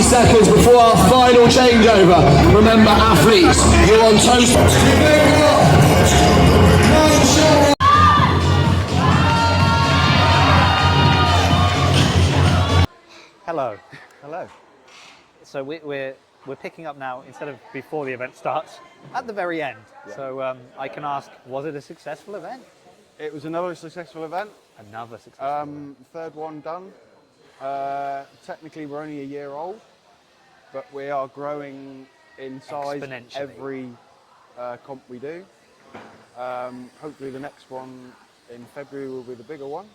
30 seconds before our final changeover. Remember, athletes, you're on toast. Hello. Hello. So we're picking up now, instead of before the event starts, at the very end. Yeah. So I can ask, was it a successful event? It was another successful event. Another successful event. Third one done. Technically, we're only a year old, but we are growing in size every comp we do. Hopefully the next one in February will be the bigger one,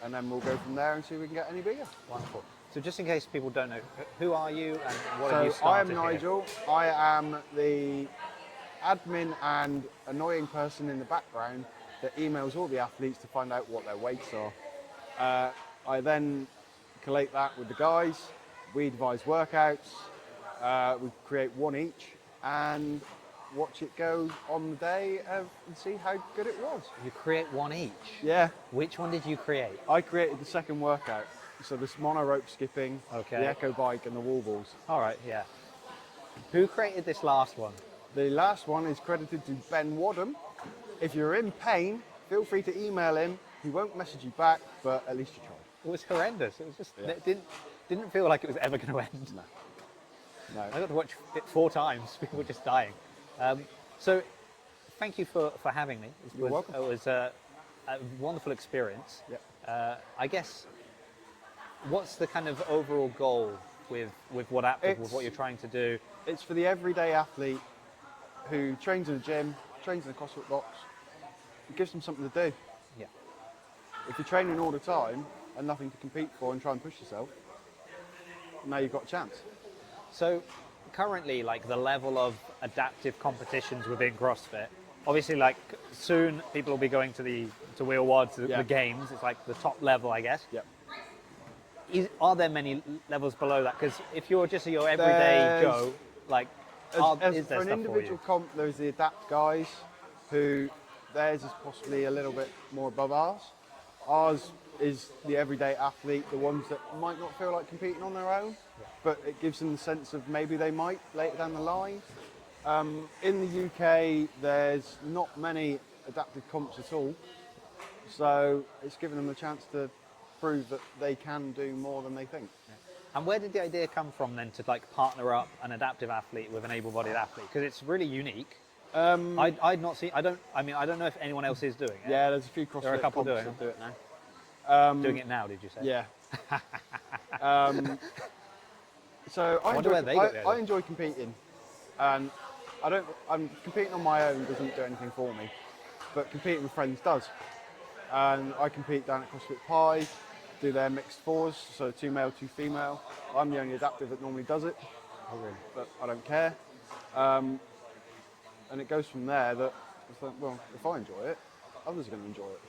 and then we'll go from there and see if we can get any bigger. Wonderful. So just in case people don't know, who are you and what So have you started I am Nigel. Here? I am the admin and annoying person in the background that emails all the athletes to find out what their weights are. I then collate that with the guys. We devise workouts. We create one each and watch it go on the day and see how good it was. You create one each? Yeah. Which one did you create? I created the second workout. So this mono rope skipping, okay, the echo bike and the wall balls. All right, yeah. Who created this last one? The last one is credited to Ben Wadham. If you're in pain, feel free to email him. He won't message you back, but at least you tried. It was horrendous. It was just, yeah. It didn't feel like it was ever going to end. No. I got to watch it 4 times. People were just dying. So thank you for having me. You're welcome. It was a wonderful experience. Yep. I guess, what's the kind of overall goal with Wodaptive, with what you're trying to do? It's for the everyday athlete who trains in a gym, trains in a CrossFit box. It gives them something to do. Yeah. If you're training all the time and nothing to compete for and try and push yourself, now you've got a chance. So currently, like, the level of adaptive competitions within CrossFit, obviously, like, soon people will be going to Wheel Wads, the games. It's like the top level, I guess. Yep. Are there many levels below that? Because if you're just your everyday Joe, like, for an individual comp, there's the adapt guys who theirs is possibly a little bit more above ours. Ours is the everyday athlete, the ones that might not feel like competing on their own, but it gives them the sense of maybe they might later down the line. In the UK, there's not many adaptive comps at all, so it's given them a chance to prove that they can do more than they think. And where did the idea come from then to, like, partner up an adaptive athlete with an able-bodied athlete? Because it's really unique. I'd not seen. I don't know if anyone else is doing it. Yeah, there's a few CrossFit there are a couple comps doing that do it now. Doing it now, did you say? Yeah. So I enjoy competing, and competing on my own doesn't do anything for me, but competing with friends does. And I compete down at CrossFit Pi, do their mixed fours, so 2 male, 2 female. I'm the only adaptive that normally does it. Oh, really? But I don't care. And it goes from there that I think, well, if I enjoy it, others are going to enjoy it.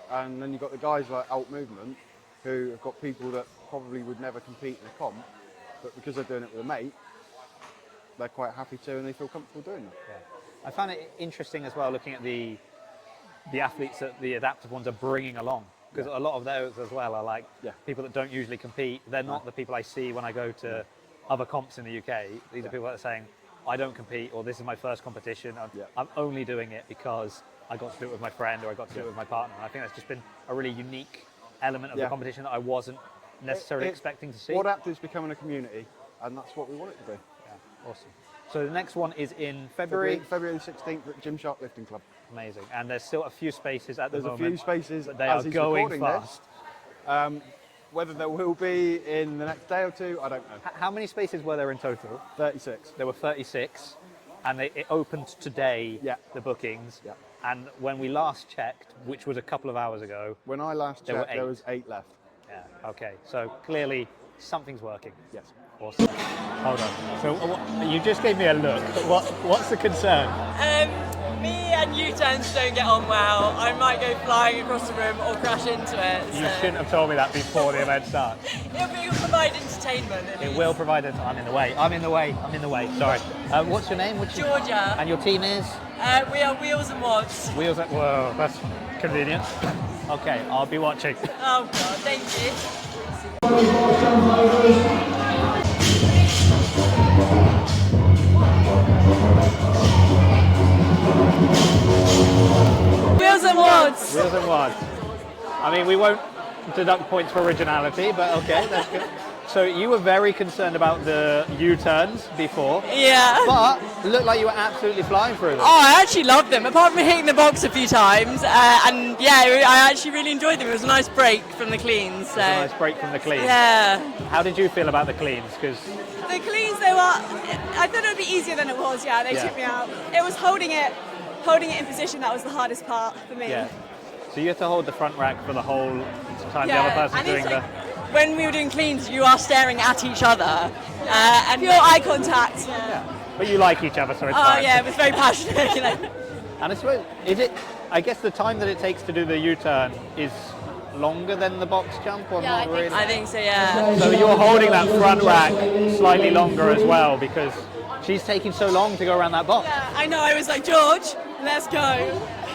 And then you've got the guys like Alt Movement, who have got people that probably would never compete in a comp, but because they're doing it with a mate, they're quite happy to and they feel comfortable doing it. Yeah. I found it interesting as well, looking at the athletes that the adaptive ones are bringing along, because a lot of those as well are like people that don't usually compete. They're not the people I see when I go to other comps in the UK. These are people that are saying, I don't compete, or this is my first competition. I'm only doing it because I got to do it with my friend, or I got to do it with my partner. And I think that's just been a really unique element of the competition that I wasn't necessarily expecting to see. Wodaptive's becoming a community, and that's what we want it to be. Yeah, awesome. So the next one is in February? February the 16th at Gymshark Lifting Club. Amazing. And there's still a few spaces at the moment. There's a few spaces, but they are going fast. Whether there will be in the next day or two, I don't know. How many spaces were there in total? 36. There were 36, and it opened today, the bookings. Yeah. And when we last checked, which was a couple of hours ago, when I last checked, there was 8 left. Yeah, okay. So clearly something's working. Yes. Awesome. Hold on. So you just gave me a look. What's the concern? Me and U-turns don't get on well. I might go flying across the room or crash into it. You shouldn't have told me that before the event starts. It'll provide entertainment. It will provide it. I'm in the way. I'm in the way. Sorry. What's your name? Georgia. And your team is? We are Wheels and Wads. Wheels and... Whoa, that's convenient. Okay, I'll be watching. Oh God, thank you. Wheels and wads. Wheels and wads. I mean, we won't deduct points for originality, but okay, that's good. So you were very concerned about the U-turns before. Yeah. But it looked like you were absolutely flying through them. Oh, I actually loved them, apart from hitting the box a few times. And yeah, I actually really enjoyed them. It was a nice break from the cleans. So. It was a nice break from the cleans. Yeah. How did you feel about the cleans? Because the cleans, they were, I thought it would be easier than it was, yeah, they took me out. It was holding it in position that was the hardest part for me. yeah. So you have to hold the front rack for the whole time the other person's and doing it's the... like, when we were doing cleans, you are staring at each other. And Pure eye contact. Yeah. But you like each other, so it's oh fine. yeah, it was very passionate, you know. And I suppose, I guess the time that it takes to do the U-turn is longer than the box jump, or not really? I think so, yeah. So you're holding that front rack slightly longer as well, because she's taking so long to go around that box. Yeah, I know, I was like, George, let's go.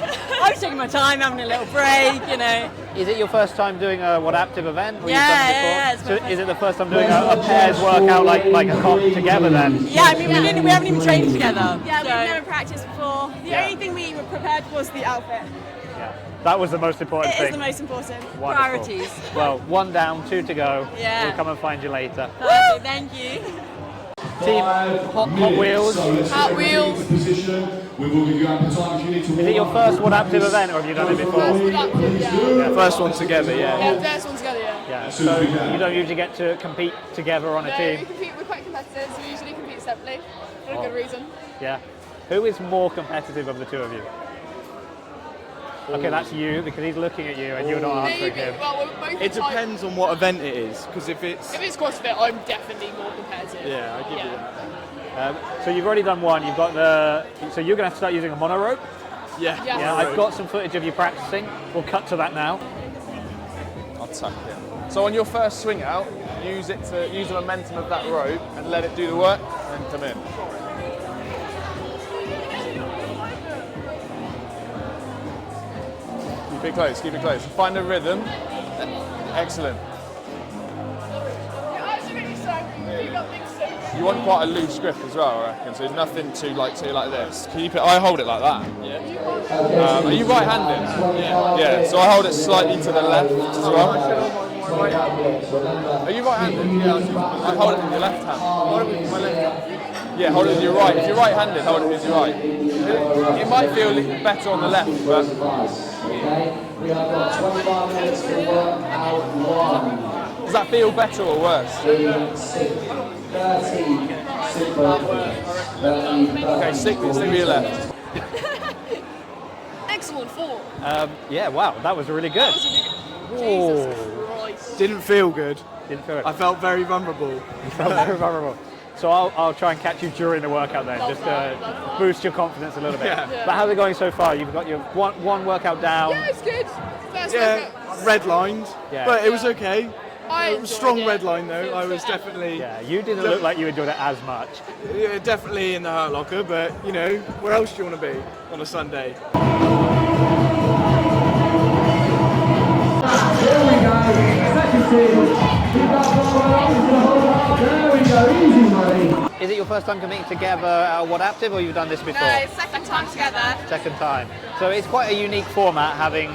I was taking my time, having a little break, you know. Is it your first time doing a Wodaptive event? Or Yeah, you've done it before? yeah, it's my So is it the first time doing a pairs workout like a comp together then? Yeah, I mean, we haven't even trained together. Yeah, so. we've never practiced before. The only thing we were prepared for was the outfit. Yeah. That was the most important It thing. is the most important. Wonderful. Priorities. Well, 1 down, 2 to go. Yeah. We'll come and find you later. Perfect, thank you. Team Hot Wheels. Hot Wheels. We will give you ample time if you need to. Is it your first Wodaptive event, or have you done it before? First one together, Yeah, first one together, yeah. Yeah. So you don't usually get to compete together on a No, team. we're quite competitive, so we usually compete separately for a good reason. Yeah. Who is more competitive of the two of you? Okay, that's you, because he's looking at you and you're not answering him. Well, we're both It depends on what event it is, because if it's... If it's CrossFit, I'm definitely more competitive. Yeah, I give you that. So you've already done one. You've got the. So you're going to have to start using a mono rope. Yeah. Yeah, I've got some footage of you practicing. We'll cut to that now. I'll tuck it. So on your first swing out, use the momentum of that rope and let it do the work, and then come in. Keep it close, keep it close. Find a rhythm. Excellent. You want quite a loose grip as well, I reckon. So nothing too like this. Keep it. I hold it like that. Yeah. Are you right-handed? Yeah. Yeah. So I hold it slightly to the left as well. Are you right-handed? Yeah. I hold it with your left hand. Hold it with my left hand. Yeah. Hold it with your right. If you're right-handed, hold it with your right. It might feel a little better on the left, but. We have got 25 minutes to work out one. Does that feel better or worse? 30, super. Okay, stick with your left. Excellent form. Yeah, wow, that was really good. Jesus Christ. Didn't feel good. Didn't feel it. I felt very vulnerable. You felt very vulnerable. So I'll try and catch you during the workout then, just to boost your confidence a little bit. Yeah. But how's it going so far? You've got your one workout down. Yeah, it's good. First Yeah, redlined, Yeah. but it was okay. I It was enjoyed strong it. red line though. I was definitely, Yeah, you didn't look like you enjoyed it as much. yeah, definitely in the hurt locker. But you know, where else do you want to be on a Sunday? Here we go. Second team. Keep that ball on. There we go. Easy money. Is it your first time competing together at Wodaptive, or you've done this before? No, second time together. Second time. So it's quite a unique format, having,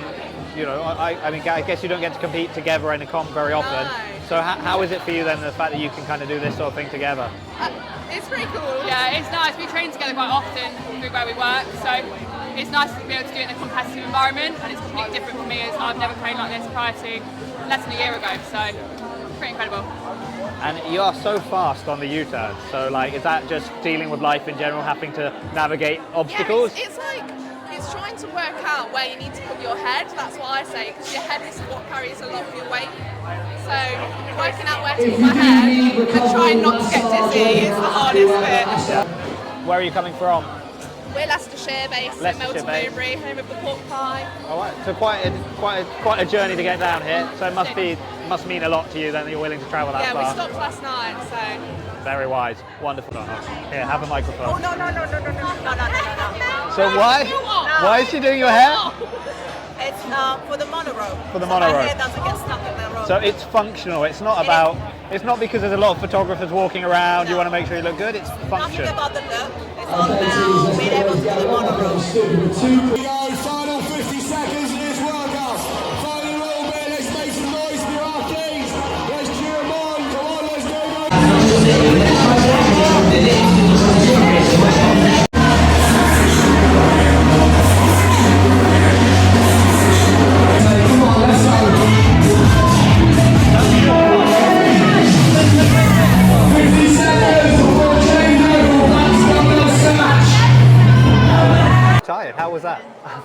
you know, I mean, I guess you don't get to compete together in a comp very often. No. So how is it for you then, the fact that you can kind of do this sort of thing together? It's pretty cool. Yeah, it's nice. We train together quite often through where we work, so it's nice to be able to do it in a competitive environment, and it's completely different for me as I've never trained like this prior to less than a year ago, so pretty incredible. And you are so fast on the U-turn, so like, is that just dealing with life in general, having to navigate obstacles? Yeah, it's like, it's trying to work out where you need to put your head, that's what I say, because your head is what carries a lot of your weight. So working out where to put my head and trying not to get dizzy is the hardest bit. Where are you coming from? We're Leicestershire based, so Leicestershire Melton based. Mowbray, home of the pork pie. All right, so quite a journey to get down here. So it must mean a lot to you then that you're willing to travel that Yeah, far. we stopped last night, so. Very wise, wonderful. Here, have a microphone. Oh, no. So why is she doing your hair? It's for the monorail. For the monorail. My hair doesn't get stuck in the rope. So it's functional. It's not about. It's not because there's a lot of photographers walking around. You want to make sure you look good. It's Nothing function. about the look. focus on now being able to do the mono-rope. Final 50 seconds of this workout. Final little bit, let's make some noise for your athletes. Let's cheer them on. Come on, let's go. Tired. How was that?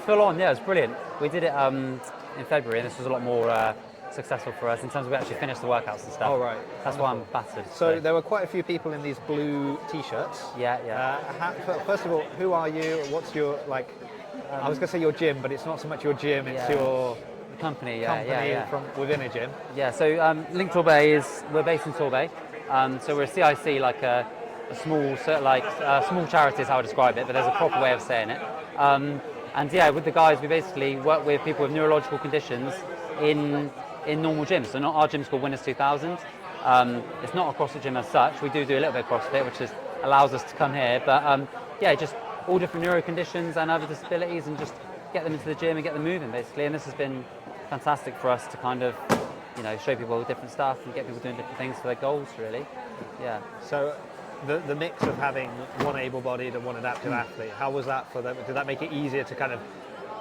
Full on, yeah, it was brilliant. We did it in February, and this was a lot more successful for us in terms of we actually finished the workouts and stuff. Oh, right. That's why I'm battered. So there were quite a few people in these blue t-shirts. Yeah, yeah. First of all, who are you? What's your, like, I was going to say your gym, but it's not so much your gym, it's your company, company from within a gym. Yeah, so Link Torbay we're based in Torbay. So we're a CIC, like a small, small charity is how I describe it, but there's a proper way of saying it. And yeah, with the guys, we basically work with people with neurological conditions in normal gyms. So not our gym's called Winners 2000. It's not a CrossFit gym as such. We do a little bit of CrossFit, which allows us to come here. But yeah, just all different neuro conditions and other disabilities, and just get them into the gym and get them moving, basically. And this has been fantastic for us to kind of, show people different stuff and get people doing different things for their goals, really. Yeah. So the mix of having one able-bodied and one adaptive athlete, how was that for them? Did that make it easier to kind of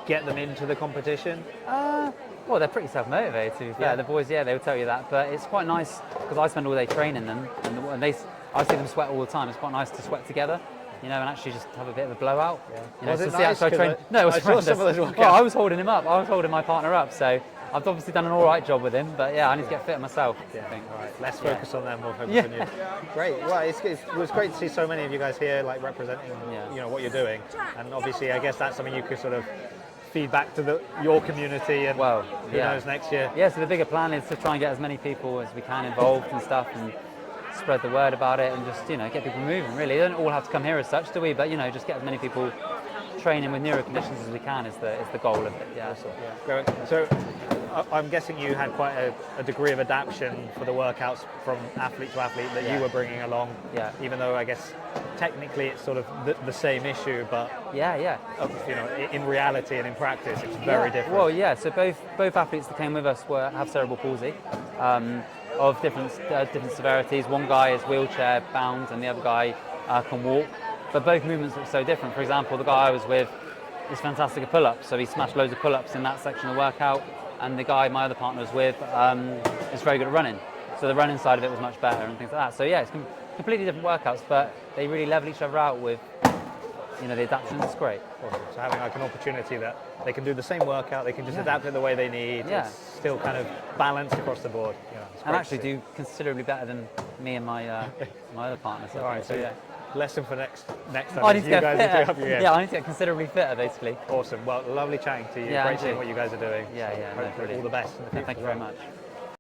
get them into the competition? Well, they're pretty self-motivated, to be fair. Yeah. The boys, yeah, they would tell you that. But it's quite nice because I spend all day training them, and I see them sweat all the time. It's quite nice to sweat together, and actually just have a bit of a blowout. Yeah. Was it see nice? No, it was I saw horrendous. some of those workouts. Well, I was holding him up. I was holding my partner up, so I've obviously done an all right job with him. But yeah, I need to get fit myself. Yeah. I think. All right. Less focus on them, more focus on you. Great. Well, it was great to see so many of you guys here, like representing, what you're doing. And obviously, I guess that's something you could sort of feed back to your community, and who knows next year. Yeah. So the bigger plan is to try and get as many people as we can involved and stuff, and spread the word about it, and just get people moving. Really, they don't all have to come here as such, do we? But just get as many people training with neuro conditions as we can is the goal of it. Yeah. Awesome. Great. So I'm guessing you had quite a degree of adaptation for the workouts from athlete to athlete that you were bringing along. Yeah. Even though I guess technically it's sort of the same issue, but in reality and in practice it's very different. Well, yeah. So both athletes that came with us have cerebral palsy. Of different severities. One guy is wheelchair bound and the other guy can walk, but both movements look so different. For example, the guy I was with is fantastic at pull-ups, so he smashed loads of pull-ups in that section of the workout, and the guy my other partner was with is very good at running, so the running side of it was much better and things like that. So yeah, it's completely different workouts, but they really level each other out with the adaptation. It's great. Awesome. So having like an opportunity that they can do the same workout, they can just adapt it the way they need. Yeah. It's still kind of balanced across the board. And actually do considerably better than me and my my other partner. All right, so yeah. Lesson for next time. I need to get fitter. Yeah, I need to get considerably fitter, basically. Awesome. Well, lovely chatting to you. Yeah, Great seeing what you guys are doing. Yeah, yeah. No, Hopefully all the best in the future. Thank you very much.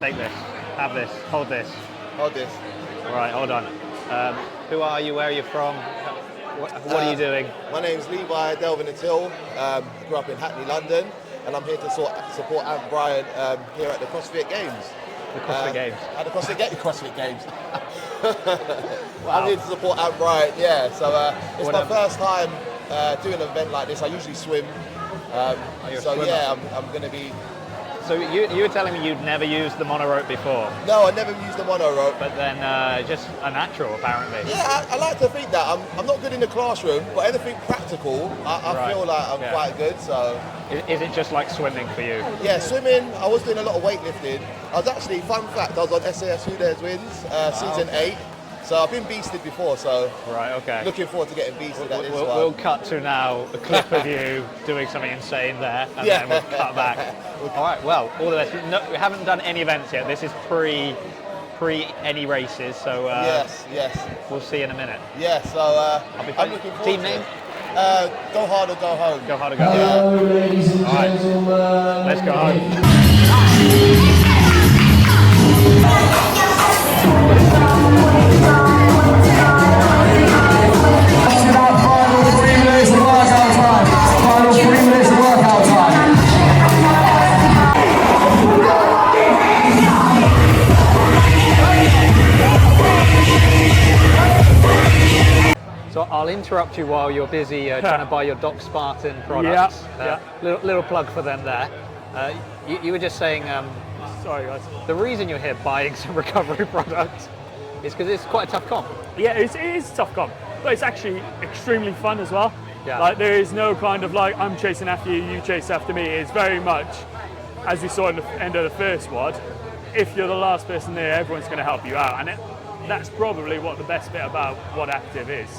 Take this. Have this. Hold this. Hold this. All right, hold on. Who are you? Where are you from? What are you doing? My name's Levi Delvin Till. Grew up in Hackney, London, and I'm here to support Ant Brian here at the CrossFit Games. The CrossFit Games. At the CrossFit Games. Wow. I'm here to support Ant Brian. Yeah. So it's my first time doing an event like this. I usually swim. Yeah, I'm going to be. So you were telling me you'd never used the monorope before? No, I never used the monorope. But then just a natural, apparently. Yeah, I like to think that. I'm not good in the classroom, but anything practical, I feel like I'm quite good. So. Is it just like swimming for you? Yeah, swimming. I was doing a lot of weightlifting. I was actually, fun fact, I was on SAS Who Dares Wins, season 8. So I've been beasted before, so looking forward to getting beasted at this one. We'll cut to now a clip of you doing something insane there, and then we'll cut back. All right, well, all the best. No, we haven't done any events yet. This is pre any races, so yes. We'll see in a minute. Yeah, so I'm looking forward Team to name? it. Go hard or go home. Go hard or go home. Hello, ladies and All right. gentlemen. Let's go home. Final 3 minutes of workout time. Final 3 minutes of workout time. So I'll interrupt you while you're busy trying to buy your Doc Spartan products. Little plug for them there. You were just saying, sorry guys. The reason you're here buying some recovery products is because it's quite a tough comp. Yeah, it is a tough comp, but it's actually extremely fun as well. Yeah. Like there is no kind of like, I'm chasing after you, you chase after me. It's very much, as we saw in the end of the first WOD, if you're the last person there, everyone's going to help you out. And that's probably what the best bit about Wodaptive is.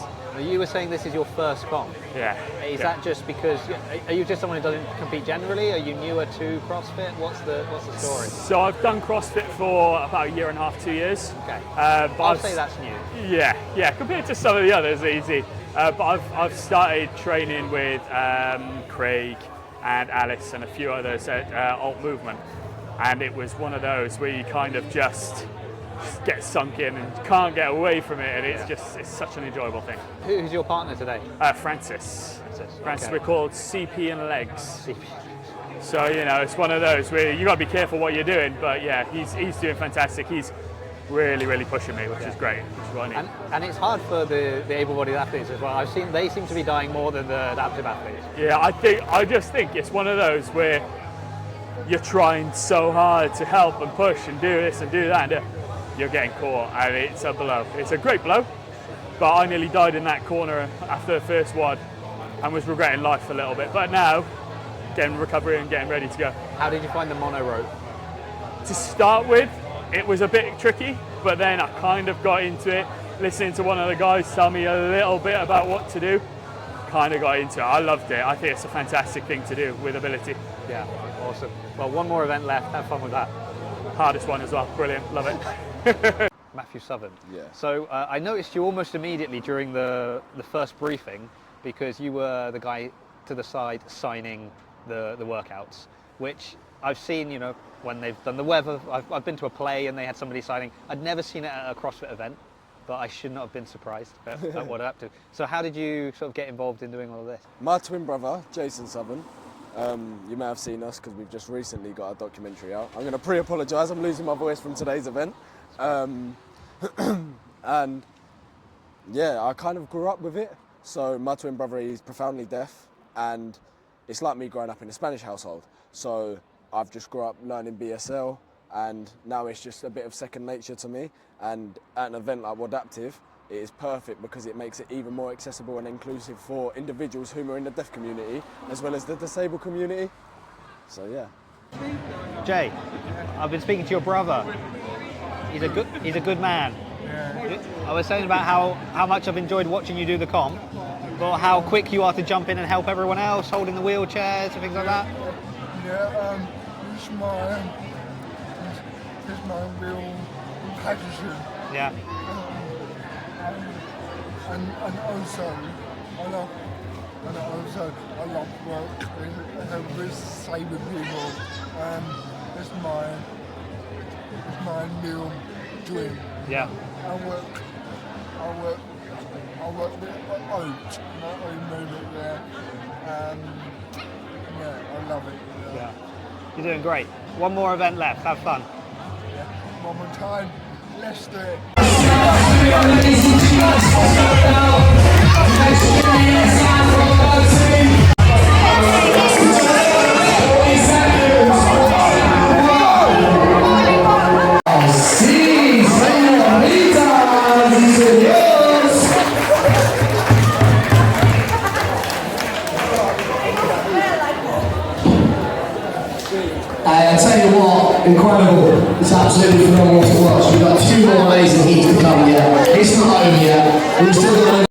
You were saying this is your first comp. Yeah. Is that just because, are you just someone who doesn't compete generally? Are you newer to CrossFit? What's the story? So I've done CrossFit for about a year and a half, 2 years. Okay. But I'll say that's new. Yeah, compared to some of the others, easy. But I've started training with Craig and Alice and a few others at Alt Movement. And it was one of those where you kind of just get sunk in and can't get away from it, and it's such an enjoyable thing. Who's your partner today? Francis. Okay. We're called CP and Legs. So it's one of those where you got to be careful what you're doing, but yeah, he's doing fantastic. He's really pushing me, which is great, which is what I need. And it's hard for the able-bodied athletes as well. I've seen they seem to be dying more than the adaptive athletes. Yeah, I just think it's one of those where you're trying so hard to help and push and do this and do that, and you're getting caught, and it's a blow. It's a great blow, but I nearly died in that corner after the first WOD and was regretting life a little bit. But now, getting recovery and getting ready to go. How did you find the mono rope? To start with, it was a bit tricky, but then I kind of got into it, listening to one of the guys tell me a little bit about what to do, kind of got into it. I loved it. I think it's a fantastic thing to do with ability. Yeah, awesome. Well, one more event left. Have fun with that. Hardest one as well. Brilliant. Love it. Matthew Southern. Yeah. So I noticed you almost immediately during the first briefing, because you were the guy to the side signing the workouts, which I've seen, when they've done the web. I've been to a play and they had somebody signing. I'd never seen it at a CrossFit event, but I should not have been surprised at Wodaptive. So how did you sort of get involved in doing all of this? My twin brother, Jason Southern, you may have seen us because we've just recently got a documentary out. I'm going to pre-apologise, I'm losing my voice from today's event. And yeah, I kind of grew up with it. So my twin brother is profoundly deaf, and it's like me growing up in a Spanish household. So I've just grew up learning BSL, and now it's just a bit of second nature to me. And at an event like Wodaptive, it is perfect because it makes it even more accessible and inclusive for individuals whom are in the deaf community as well as the disabled community. So yeah. Jay, I've been speaking to your brother. He's a good man. Yeah. I was saying about how much I've enjoyed watching you do the comp, but how quick you are to jump in and help everyone else, holding the wheelchairs and things like that. Yeah, it's my real passion. Yeah. And also I love work with disabled people. It's my new dream. Yeah. I work with oats, not only there. Yeah, I love it. Yeah. You're doing great. One more event left. Have fun. Yeah. One more time. Let's do it. I tell you what, incredible. It's absolutely phenomenal to watch. We've got 2 more amazing heats to come yet. It's not over yet. We've still got